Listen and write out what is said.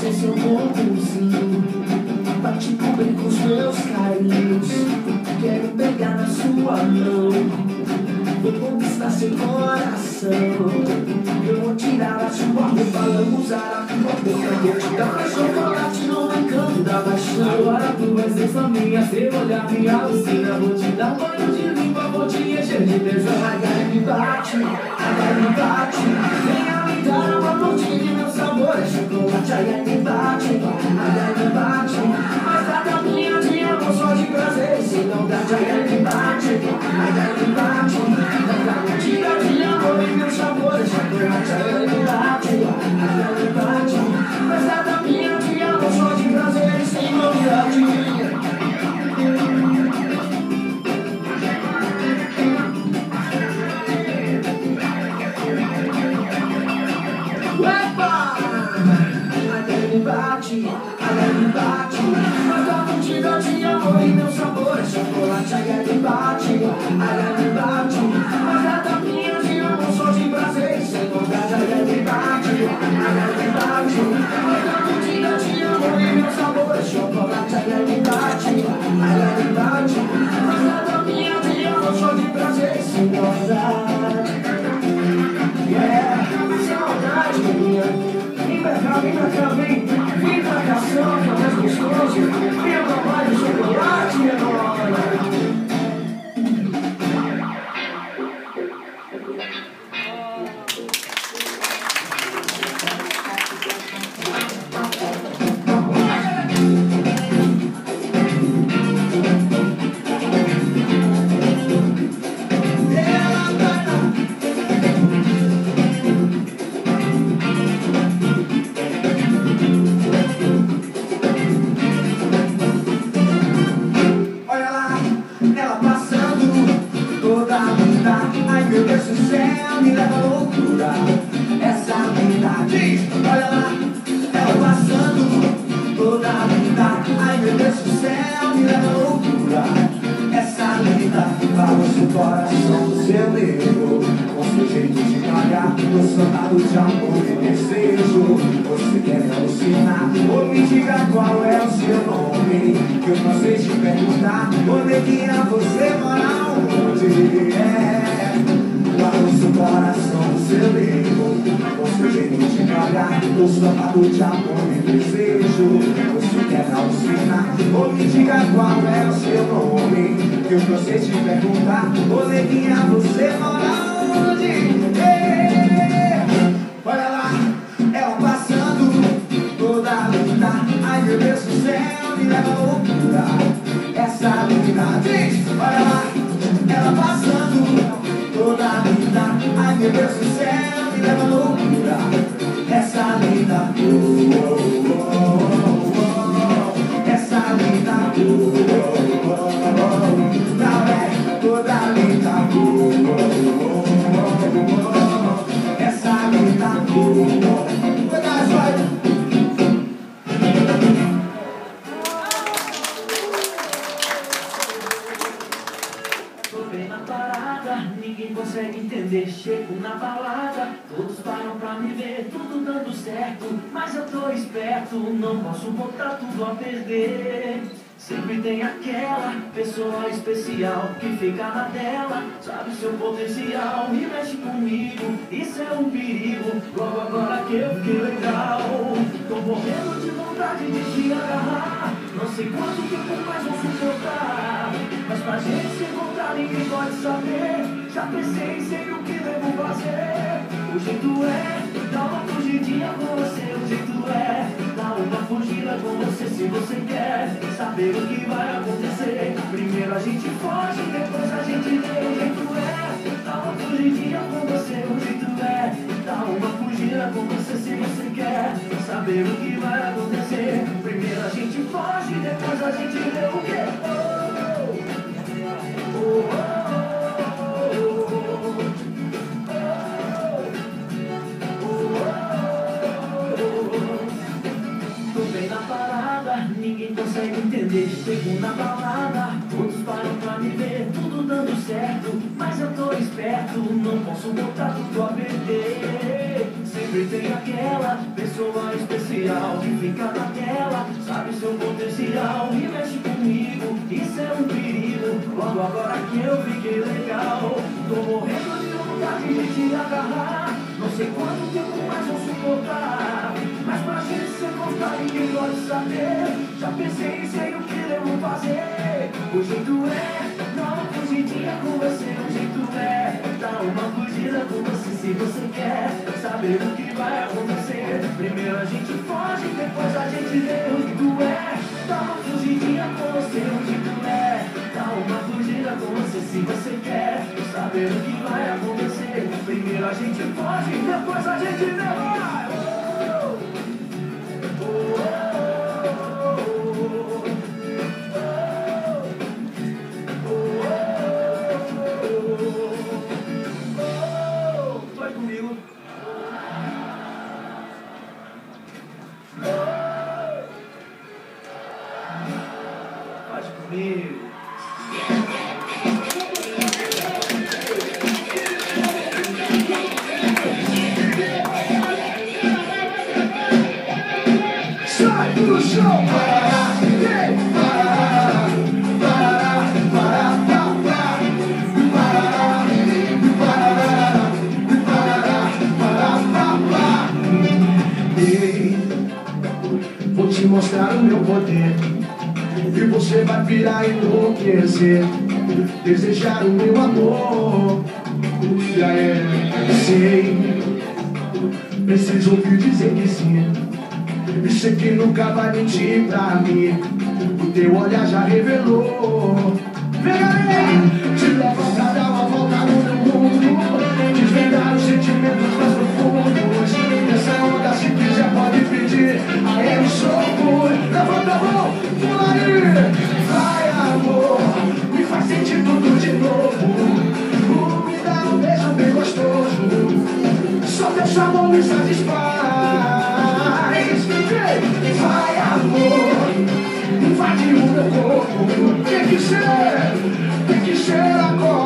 Seu corpozinho pra te cobrir com os meus carinhos. Quero pegar na sua mão, vou conquistar seu coração. Eu vou tirar a sua roupa, vou usar a tua boca, vou te dar pra chocolate no encanto da paixão. Agora tu vai ser só minha, seu olhar me alucina. Vou te dar banho de língua, vou te encher de tesão. A gana me bate, venha me dar uma mordida, meu sabor é chocolate. A gana me bate, mas a tapinha de amor só de prazer e sem maldade. A gana me bate, mas a mordida de amor e meu sabor é chocolate. A gana me bate, mas a tapinha de amor só de prazer e sem maldade. Me bate, mas a mentira de amor e meu sabor é chocolate. Me bate, mas a tapinha de amor só de prazer e sem vontade. Me bate, mas a mentira de amor e meu sabor é chocolate. Me bate, mas a tapinha de amor só de prazer e sem vontade. Yeah, sem vontade, minha. Vem pra cá, vem pra cá, só que é mais gostoso. Meu trabalho, chocolate é nóis. Meu Deus do céu, me leva à loucura. Essa verdade, olha lá, ela passando toda a vida. Ai meu Deus do céu, me leva à loucura. Essa linda balança o coração do seu nego. Com seu jeito de cagar, tô soldado de amor e desejo. Você quer me alucinar? Ou me diga qual é o seu nome, que eu não sei te perguntar. Ô neguinha, você mora onde? Balança o coração do seu nego. Com seu jeito de cagar, tô soldado de amor e desejo. Você quer me alucinar? Ou me diga qual é o seu nome, que eu não sei te perguntar. Ô neguinha, você mora onde? Olha lá, ela passando toda a linda. Ai meu Deus do céu, me leva à loucura. Essa linda, gente, olha lá, ela passando toda a linda. Ai meu Deus do céu, me leva à loucura. Essa linda, essa linda, não é toda linda, essa linda, tô bem na parada, ninguém consegue entender. Chego na balada, todos param pra me ver, tudo dando certo, mas eu tô esperto, não posso botar tudo a perder. Sempre tem aquela pessoa especial que fica na dela, sabe o seu potencial e mexe comigo, isso é um perigo. Logo agora que eu fiquei legal, tô morrendo de vontade de te agarrar. Não sei quanto tempo mais vou suportar, mas pra gente se encontrar ninguém pode saber. Já pensei, sei o que devo fazer. O jeito é dar uma fugidinha com você. O jeito é dar uma fugida com você. Se você quer saber o que vai acontecer, primeiro a gente foge, depois a gente vê. O jeito é dar uma fugidinha com você. O jeito é dar uma fugida com você. Se você quer saber o que vai acontecer, primeiro a gente foge, depois a gente vê o que. Oh, oh, oh, oh. chego na balada, todos param pra me ver, tudo dando certo, mas eu tô esperto, não posso botar tudo a perder. Sempre tem aquela pessoa especial que fica na tela, sabe seu potencial e mexe comigo, isso é um perigo. Logo agora que eu fiquei legal, tô morrendo de vontade de te agarrar. Não sei quanto tempo mais vou suportar, mas pra gente se contar ninguém pode saber. Já pensei e sei o que devo fazer. O jeito é dar uma fugidinha com você. O jeito é dar uma fugida com você. Se você quer saber o que vai acontecer, primeiro a gente foge, depois a gente vê. O jeito é dar uma fugidinha com você. O jeito é dar uma fugida com você. Se você quer saber o que vai acontecer, primeiro a gente foge, depois a gente vê. Vai! Vai comigo. Faz comigo. Sai do chão, vou te mostrar o meu poder e você vai virar e enlouquecer, desejar o meu amor. E aí, sei, preciso ouvir dizer que sim. E sei que nunca vai mentir pra mim, o teu olhar já revelou. Vem aí, te levo pra dar uma volta no meu mundo, desvendar os sentimentos mais profundos. Nessa onda se quiser pode pedir, aí eu sou. Levanta a mão, pula aí. Vai amor, me faz sentir tudo de novo. Me dá um beijo bem gostoso, só deixa a mão me satisfaz. Vai amor, invade o meu corpo. Tem que ser agora.